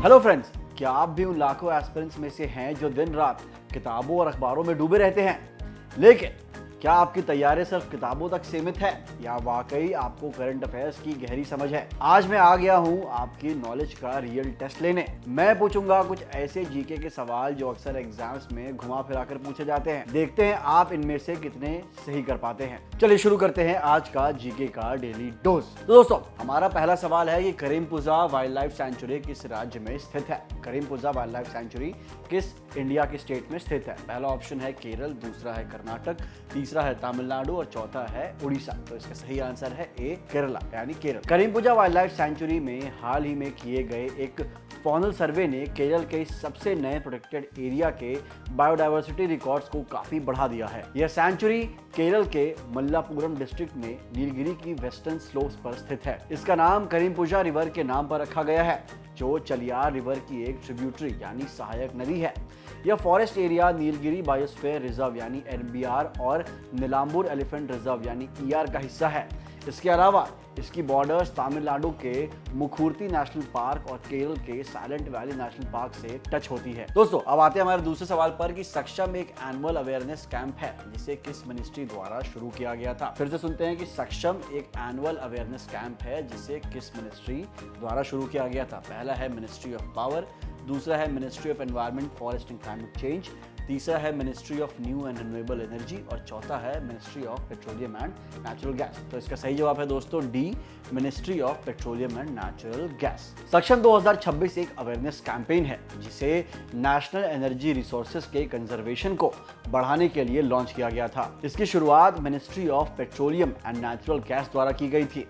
Hello friends, क्या आप भी उन लाखों एस्पिरेंट्स में से हैं जो दिन रात किताबों और अखबारों में डूबे रहते हैं? लेकिन क्या आपकी तैयारी सिर्फ किताबों तक सीमित है या वाकई आपको करंट अफेयर्स की गहरी समझ है? आज मैं आ गया हूं आपकी नॉलेज का रियल टेस्ट लेने। मैं पूछूंगा कुछ ऐसे जीके के सवाल जो अक्सर एग्जाम्स में घुमा फिरा कर पूछे जाते हैं। देखते हैं आप इनमें से कितने सही कर पाते हैं। चलिए शुरू करते हैं आज का जीके का डेली डोज। तो दोस्तों, हमारा पहला सवाल है कि करीमपुजा वाइल्ड लाइफ सेंचुरी किस राज्य में स्थित है? करीमपुजा वाइल्ड लाइफ सेंचुरी किस इंडिया के स्टेट में स्थित है? पहला ऑप्शन है केरल, दूसरा है कर्नाटक, तीसरा है तमिलनाडु और चौथा है उड़ीसा। तो इसका सही आंसर है ए, केरला यानी केरल। करीमपुजा वाइल्ड लाइफ सेंचुरी में हाल ही में किए गए एक फॉनल सर्वे ने केरल के सबसे नए प्रोटेक्टेड एरिया के बायोडायवर्सिटी रिकॉर्ड्स को काफी बढ़ा दिया है। यह सेंचुरी केरल के मल्लापुरम डिस्ट्रिक्ट में नीलगिरी की वेस्टर्न स्लोप्स पर स्थित है। इसका नाम करीमपुजा रिवर के नाम पर रखा गया है, जो चलियार रिवर की एक ट्रिब्यूटरी यानी सहायक नदी है। यह forest area Nilgiri biosphere reserve यानी NBR और नीलांबूर एलिफेंट रिजर्व यानी ER का हिस्सा है। इसके अलावा इसकी बॉर्डर्स तमिलनाडु के मुखूर्ती नेशनल पार्क और केरल के साइलेंट वैली नेशनल पार्क से टच होती है। दोस्तों, अब आते हैं हमारे दूसरे सवाल पर कि सक्षम एक एनुअल अवेयरनेस कैंप है जिसे किस मिनिस्ट्री द्वारा शुरू किया गया था? फिर से सुनते हैं कि सक्षम एक एनुअल अवेयरनेस कैंप है जिसे किस मिनिस्ट्री द्वारा शुरू किया गया था? पहला है मिनिस्ट्री ऑफ पावर, दूसरा है ministry of environment, forest and climate change, तीसरा है ministry of new and renewable energy और चौथा है ministry of petroleum and natural gas. तो इसका सही जवाब है दोस्तों D, ministry of petroleum and natural gas. सक्षम 2026 एक अवेयरनेस कैंपेन है जिसे नेशनल एनर्जी रिसोर्सेज के कंजर्वेशन को बढ़ाने के लिए लॉन्च किया गया था। इसकी शुरुआत ministry of petroleum and natural gas द्वारा की गई थी।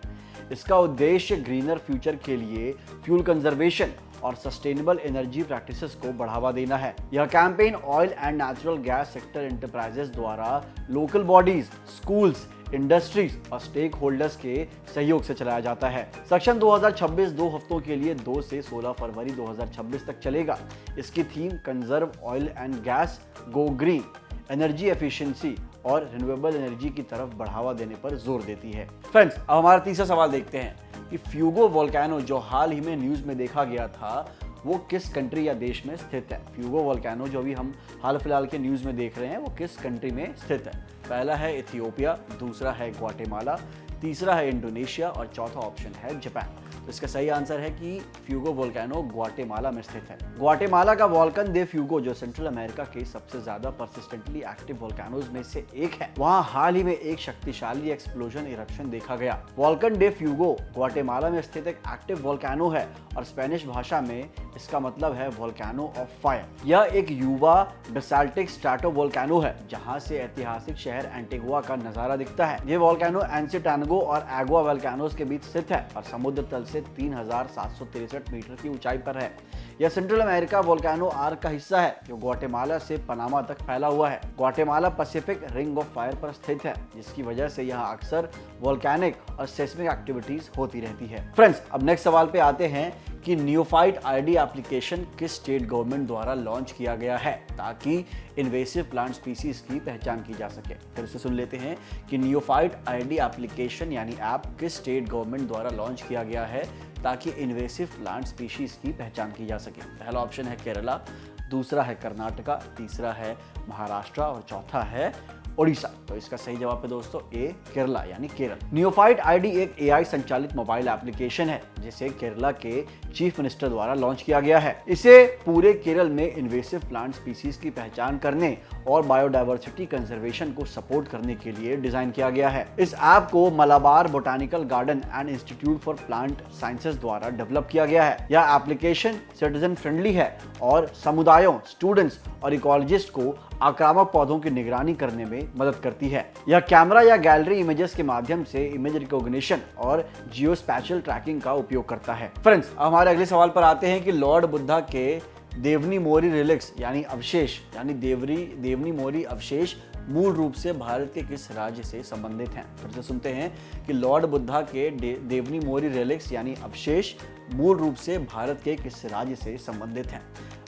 इसका उद्देश्य ग्रीनर फ्यूचर के लिए फ्यूल कंजर्वेशन और सस्टेनेबल एनर्जी प्रैक्टिसेस को बढ़ावा देना है। यह campaign oil and natural gas sector enterprises द्वारा लोकल बॉडीज, स्कूल्स, इंडस्ट्रीज और स्टेक होल्डर्स के सहयोग से चलाया जाता है। सक्षम 2026 2 हफ्तों के लिए 2 से 16 फरवरी 2026 तक चलेगा। इसकी theme conserve oil and gas, go green, energy efficiency और रिन्यूएबल एनर्जी की तरफ बढ़ावा देने पर जोर देती है। फ्रेंड्स, अब हमारा तीसरा सवाल देखते हैं कि फ्यूगो वोल्केनो जो हाल ही में न्यूज में देखा गया था वो किस कंट्री या देश में स्थित है? फ्यूगो वोल्केनो जो भी हम हाल फिलहाल के न्यूज में देख रहे हैं वो किस कंट्री में स्थित है? पहला है इथियोपिया, दूसरा है ग्वाटेमाला, तीसरा है इंडोनेशिया और चौथा ऑप्शन है जापान। तो इसका सही आंसर है कि फ्यूगो वोल्केनो ग्वाटेमाला में स्थित है। ग्वाटेमाला का वोल्कन दे फ्यूगो जो सेंट्रल अमेरिका के सबसे ज्यादा परसिस्टेंटली एक्टिव वोल्केनोज में से एक है, वहां हाल ही में एक शक्तिशाली एक्सप्लोजन इरप्शन देखा गया। वोल्कन दे फ्यूगो ग्वाटेमाला में स्थित एक एक्टिव वोल्केनो है और स्पेनिश भाषा में इसका मतलब है वोल्केनो ऑफ फायर। यह एक युवा बेसाल्टिक स्ट्रैटोवोल्केनो है जहां से ऐतिहासिक शहर एंटीगुआ का नजारा दिखता है। ये वोल्केनो एंसिटानगो और एगुआ वोल्केनोज के बीच स्थित है और समुद्र तल से 3763 मीटर की ऊंचाई पर है। यह सेंट्रल अमेरिका वोल्केनो आर्क का हिस्सा है जो ग्वाटेमाला से पनामा तक फैला हुआ है। Guatemala Pacific ring of fire पर स्थित है जिसकी वजह से यहाँ अक्सर वोल्केनिक और सेस्मिक एक्टिविटीज होती रहती है। फ्रेंड्स, अब नेक्स्ट सवाल पे आते हैं कि नियोफाइट ID एप्लीकेशन किस स्टेट गवर्नमेंट द्वारा लॉन्च किया गया है ताकि इन्वेसिव प्लांट स्पीसीज की पहचान की जा सके? फिर से सुन लेते हैं कि नियोफाइट ID एप्लीकेशन यानी ऐप किस स्टेट गवर्नमेंट द्वारा लॉन्च किया गया है ताकि इन्वेसिव प्लांट स्पीशीज की पहचान की जा सके? पहला ऑप्शन है केरला, दूसरा है कर्नाटका, तीसरा है महाराष्ट्र और चौथा है उड़ीसा। तो इसका सही जवाब है दोस्तों ए, केरला यानी केरल। नियोफाइट ID एक AI संचालित मोबाइल एप्लीकेशन है जिसे केरला के चीफ मिनिस्टर द्वारा लॉन्च किया गया है। इसे पूरे केरल में इन्वेसिव प्लांट स्पीसीज की पहचान करने और बायोडायवर्सिटी कंजर्वेशन को सपोर्ट करने के लिए डिजाइन किया गया है। इस ऐप को Malabar botanical garden and institute for plant sciences द्वारा डेवलप किया गया है। यह एप्लीकेशन सिटीजन फ्रेंडली है और समुदायों, स्टूडेंट्स और इकोलॉजिस्ट को आक्रामक पौधों की निगरानी करने में मदद करती है। यह कैमरा या गैलरी इमेजेस के माध्यम से इमेज रिकॉग्निशन और जियोस्पैशियल ट्रैकिंग का उपयोग करता है। फ्रेंड्स, हमारे अगले सवाल पर आते हैं कि लॉर्ड बुद्धा के देवनी मोरी रिलिक्स यानी अवशेष यानी देवनी मोरी अवशेष मूल रूप से भारत के किस राज्य से संबंधित हैं? फिर से सुनते हैं कि लॉर्ड बुद्धा के देवनी मोरी रिलिक्स यानी अवशेष मूल रूप से भारत के किस राज्य से संबंधित हैं?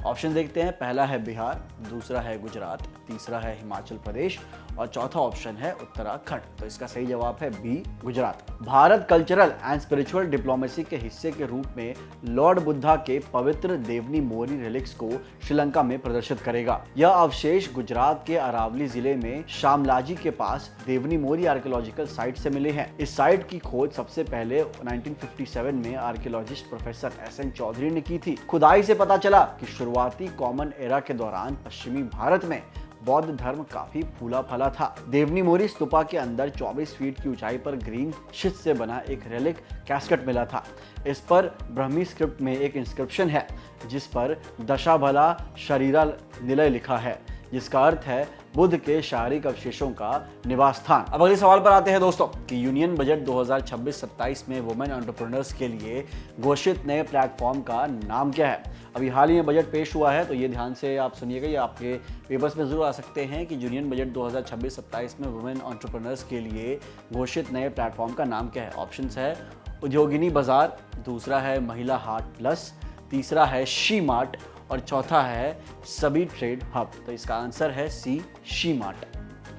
ऑप्शन देखते हैं। पहला है बिहार, दूसरा है गुजरात, तीसरा है हिमाचल प्रदेश और चौथा ऑप्शन है उत्तराखंड। तो इसका सही जवाब है B, Gujarat. Bharat cultural and spiritual diplomacy के हिस्से के रूप में लॉर्ड बुद्धा के पवित्र देवनी मोरी रिलिक्स को श्रीलंका में प्रदर्शित करेगा। यह अवशेष गुजरात के अरावली जिले में शामलाजी के पास देवनी मोरी आर्कियोलॉजिकल साइट से मिले हैं। इस साइट की खोज सबसे पहले 1957 में आर्कियोलॉजिस्ट प्रोफेसर SN चौधरी ने की थी। खुदाई से पता चला कि शुरुआती कॉमन एरा के दौरान पश्चिमी भारत में बौद्ध धर्म काफी फूला फला था। देवनी मोरी स्तूपा के अंदर 24 फीट की ऊंचाई पर ग्रीन शिट से बना एक रेलिक कैस्केट मिला था। इस पर ब्राह्मी स्क्रिप्ट में एक इंस्क्रिप्शन है जिस पर दशाभला शरीरा निलय लिखा है, जिसका अर्थ है बुद्ध के शारीरिक अवशेषों का निवास स्थान। अब अगले सवाल पर आते हैं दोस्तों कि यूनियन बजट 2026-27 में वुमेन एंटरप्रेन्योर्स के लिए घोषित नए प्लेटफॉर्म का नाम क्या है। अभी हाल ही में बजट पेश हुआ है, तो ये ध्यान से आप सुनिएगा, ये आपके पेपर्स में जरूर आ सकते हैं कि यूनियन बजट 2026-27 में वुमेन एंटरप्रेन्योर्स के लिए घोषित नए प्लेटफॉर्म का नाम क्या है। ऑप्शंस है उद्योगिनी बाजार, दूसरा है महिला हाट प्लस, तीसरा है शी मार्ट और चौथा है सभी ट्रेड हब। तो इसका आंसर है सी, शी मार्ट।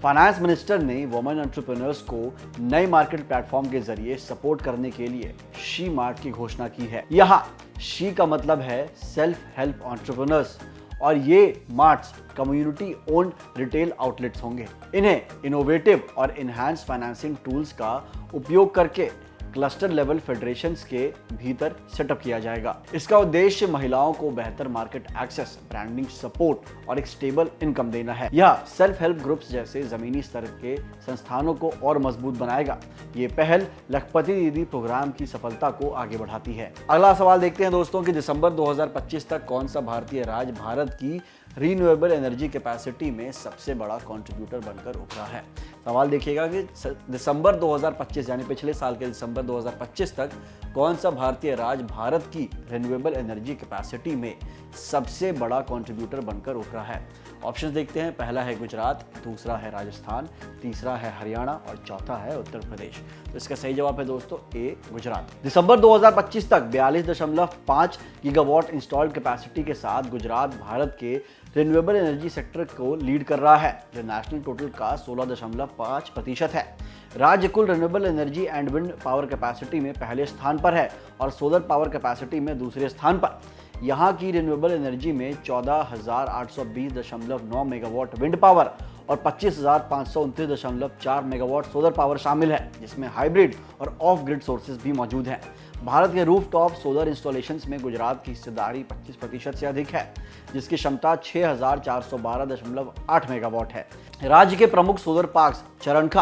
फाइनेंस मिनिस्टर ने वुमेन एंटरप्रेन्योर्स को नए मार्केट प्लेटफॉर्म के जरिए सपोर्ट करने के लिए शी मार्ट की घोषणा की है। यहाँ शी का मतलब है सेल्फ हेल्प एंटरप्रेन्योर्स और ये marts community owned retail outlets होंगे। इन्हें इनोवेटिव और इनहैंस फाइनेंसिंग टूल्स का उपयोग करके क्लस्टर लेवल फेडरेशंस के भीतर सेटअप किया जाएगा। इसका उद्देश्य महिलाओं को बेहतर मार्केट एक्सेस, ब्रांडिंग सपोर्ट और एक स्टेबल इनकम देना है। यह सेल्फ हेल्प ग्रुप्स जैसे जमीनी स्तर के संस्थानों को और मजबूत बनाएगा। ये पहल लखपति दीदी प्रोग्राम की सफलता को आगे बढ़ाती है। अगला सवाल देखते हैं दोस्तों कि दिसंबर 2025 तक कौन सा भारतीय राज्य भारत की रीन्यूएबल एनर्जी कैपेसिटी में सबसे बड़ा कंट्रीब्यूटर बनकर उभरा है। सवाल देखिएगा कि दिसंबर 2025 यानी पिछले साल के दिसंबर 2025 तक कौन सा भारतीय राज्य भारत की रिन्यूएबल एनर्जी कैपेसिटी में सबसे बड़ा कंट्रीब्यूटर बनकर उभरा है। ऑप्शंस देखते हैं, पहला है गुजरात, दूसरा है राजस्थान, तीसरा है हरियाणा और चौथा है उत्तर प्रदेश। तो इसका सही जवाब है दोस्तों ए, गुजरात। दिसंबर 2025 तक 42.5 गीगावाट इंस्टॉल्ड कैपेसिटी के साथ गुजरात भारत के रिन्यूएबल एनर्जी सेक्टर को लीड कर रहा है, जो नेशनल टोटल का 16.5% है। राज्य कुल renewable energy and wind power capacity में पहले स्थान पर है और सोलर पावर कैपेसिटी में दूसरे स्थान पर। यहाँ की रिन्यूएबल एनर्जी में 14,820.9 मेगावाट विंड पावर और 25,529.4 मेगावाट सोलर पावर शामिल है, जिसमें हाइब्रिड और ऑफ ग्रिड सोर्सेज भी मौजूद हैं। भारत के रूफटॉप सोलर इंस्टॉलेशंस में गुजरात की हिस्सेदारी 25% से अधिक है, जिसकी क्षमता 6,412.8 मेगावाट है। राज्य के प्रमुख सोलर पार्क्स चरणखा,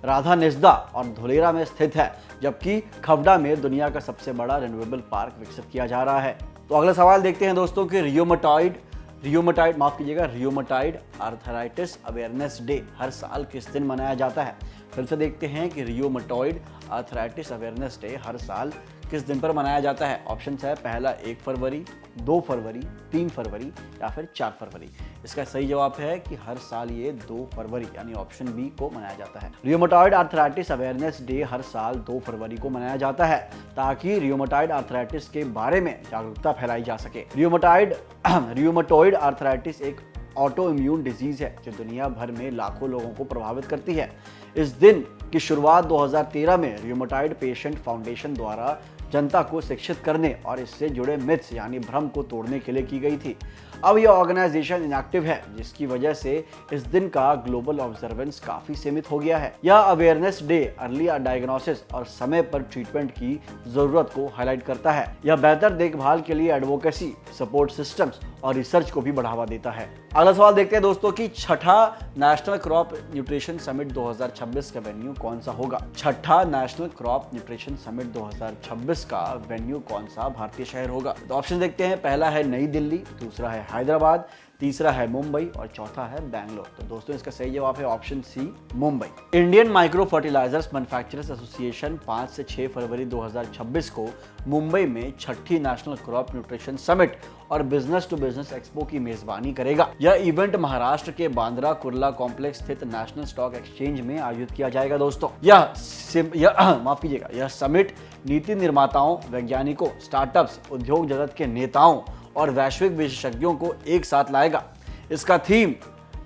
राधा नेस्दा और धुलेरा में स्थित है, जबकि खवडा में दुनिया का सबसे बड़ा रिन्यूएबल पार्क विकसित किया जा रहा है। तो अगला सवाल देखते हैं दोस्तों कि रियोमेटॉइड आर्थराइटिस अवेयरनेस डे हर साल किस दिन मनाया जाता है। फिर से देखते हैं कि रियोमेटॉइड आर्थराइटिस अवेयरनेस डे हर साल किस दिन पर मनाया जाता है। ऑप्शंस है, पहला 1 फरवरी, 2 फरवरी, 3 फरवरी या फिर 4 फरवरी। इसका सही जवाब है कि हर साल ये 2 फरवरी यानी ऑप्शन बी को मनाया जाता है। रियोमेटॉइड आर्थराइटिस अवेयरनेस डे हर साल 2 फरवरी को मनाया जाता है ताकि रियोमेटॉइड आर्थराइटिस के बारे में जागरूकता फैलाई जा सके। रियोमेटॉइड आर्थराइटिस एक ऑटो इम्यून डिजीज है जो दुनिया भर में लाखों लोगों को प्रभावित करती है। इस दिन की शुरुआत 2013 में रियोमेटॉइड पेशेंट फाउंडेशन द्वारा जनता को शिक्षित करने और इससे जुड़े मिथ्स यानी भ्रम को तोड़ने के लिए की गई थी। अब यह ऑर्गेनाइजेशन इनएक्टिव है, जिसकी वजह से इस दिन का ग्लोबल ऑब्जर्वेंस काफी सीमित हो गया है। यह अवेयरनेस डे अर्ली डायग्नोसिस और समय पर ट्रीटमेंट की जरूरत को हाईलाइट करता है। यह बेहतर देखभाल के लिए एडवोकेसी, सपोर्ट सिस्टम्स और रिसर्च को भी बढ़ावा देता है। अगला सवाल देखते हैं दोस्तों कि छठा नेशनल क्रॉप न्यूट्रिशन समिट 2026 का वेन्यू कौन सा होगा। छठा नेशनल क्रॉप न्यूट्रिशन समिट 2026 का वेन्यू कौन सा भारतीय शहर होगा। तो ऑप्शन देखते हैं, पहला है नई दिल्ली, दूसरा है हैदराबाद, तीसरा है मुंबई और चौथा है बैंगलोर। तो दोस्तों इसका सही जवाब है option C, Mumbai. Indian micro fertilisers manufacturers association 5 से 6 फरवरी 2026 को मुंबई में छठी नेशनल क्रॉप न्यूट्रिशन समिट और बिजनेस टू बिजनेस एक्सपो की मेजबानी करेगा। यह इवेंट महाराष्ट्र के बांद्रा कुर्ला कॉम्प्लेक्स स्थित नेशनल स्टॉक एक्सचेंज में आयोजित किया जाएगा। दोस्तों यह समिट नीति निर्माताओं, वैज्ञानिकों, स्टार्टअप्स, उद्योग जगत के नेताओं और वैश्विक विशेषज्ञों को एक साथ लाएगा। इसका थीम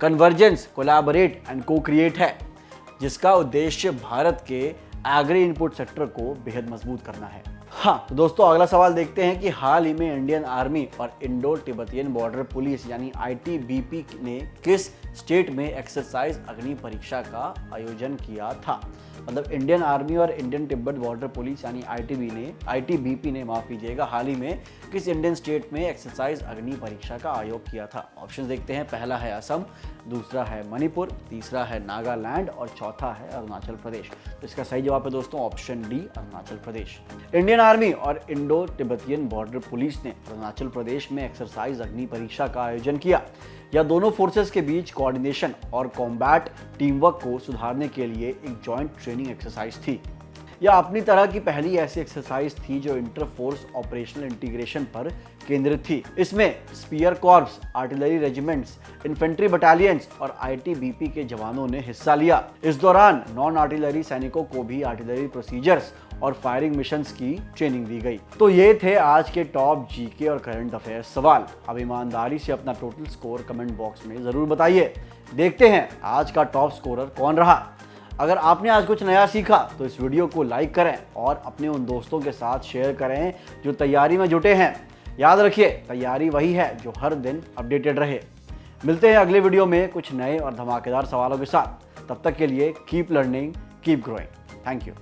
कन्वर्जेंस, कोलैबोरेट एंड को क्रिएट है, जिसका उद्देश्य भारत के एग्री इनपुट सेक्टर को बेहद मजबूत करना है। हाँ तो दोस्तों, अगला सवाल देखते हैं कि हाल ही में इंडियन आर्मी और इंडो तिब्बतियन बॉर्डर पुलिस यानी आईटीबीपी ने किस स्टेट में एक्सरसाइज अग्नि परीक्षा का आयोजन किया था। मतलब इंडियन आर्मी और इंडियन तिब्बत बॉर्डर पुलिस यानी आईटीबीपी ने माफ कीजिएगा, हाल ही में किस इंडियन स्टेट में एक्सरसाइज अग्नि परीक्षा का आयोजन किया था। ऑप्शन देखते हैं, पहला है असम, दूसरा है मणिपुर, तीसरा है नागालैंड और चौथा है अरुणाचल प्रदेश। तो इसका सही जवाब है दोस्तों option D, Arunachal Pradesh. Indian army और इंडो तिब्बतियन बॉर्डर पुलिस ने अरुणाचल प्रदेश में एक्सरसाइज अग्नि परीक्षा का आयोजन किया। यह दोनों फोर्सेस के बीच कोऑर्डिनेशन और कॉम्बैट टीम वर्क को सुधारने के लिए एक जॉइंट ट्रेनिंग एक्सरसाइज थी। यह अपनी तरह की पहली ऐसी एक्सरसाइज थी जो इंटर फोर्स ऑपरेशनल इंटीग्रेशन पर केंद्रित थी। इसमें spear corps, artillery regiments, infantry battalions और आईटीबीपी के जवानों ने हिस्सा लिया। इस दौरान नॉन आर्टिलरी सैनिकों को भी आर्टिलरी प्रोसीजर्स और फायरिंग मिशंस की ट्रेनिंग दी गई। तो ये थे आज के टॉप जीके और करंट अफेयर्स सवाल। अब ईमानदारी से अपना टोटल स्कोर कमेंट बॉक्स में जरूर बताइए। देखते हैं आज का टॉप स्कोरर कौन रहा। अगर आपने आज कुछ नया सीखा तो इस वीडियो को लाइक करें और अपने उन दोस्तों के साथ शेयर करें जो तैयारी में जुटे हैं। याद रखिए, तैयारी वही है जो हर दिन अपडेटेड रहे। मिलते हैं अगले वीडियो में कुछ नए और धमाकेदार सवालों के साथ। तब तक के लिए keep learning, keep growing. Thank you.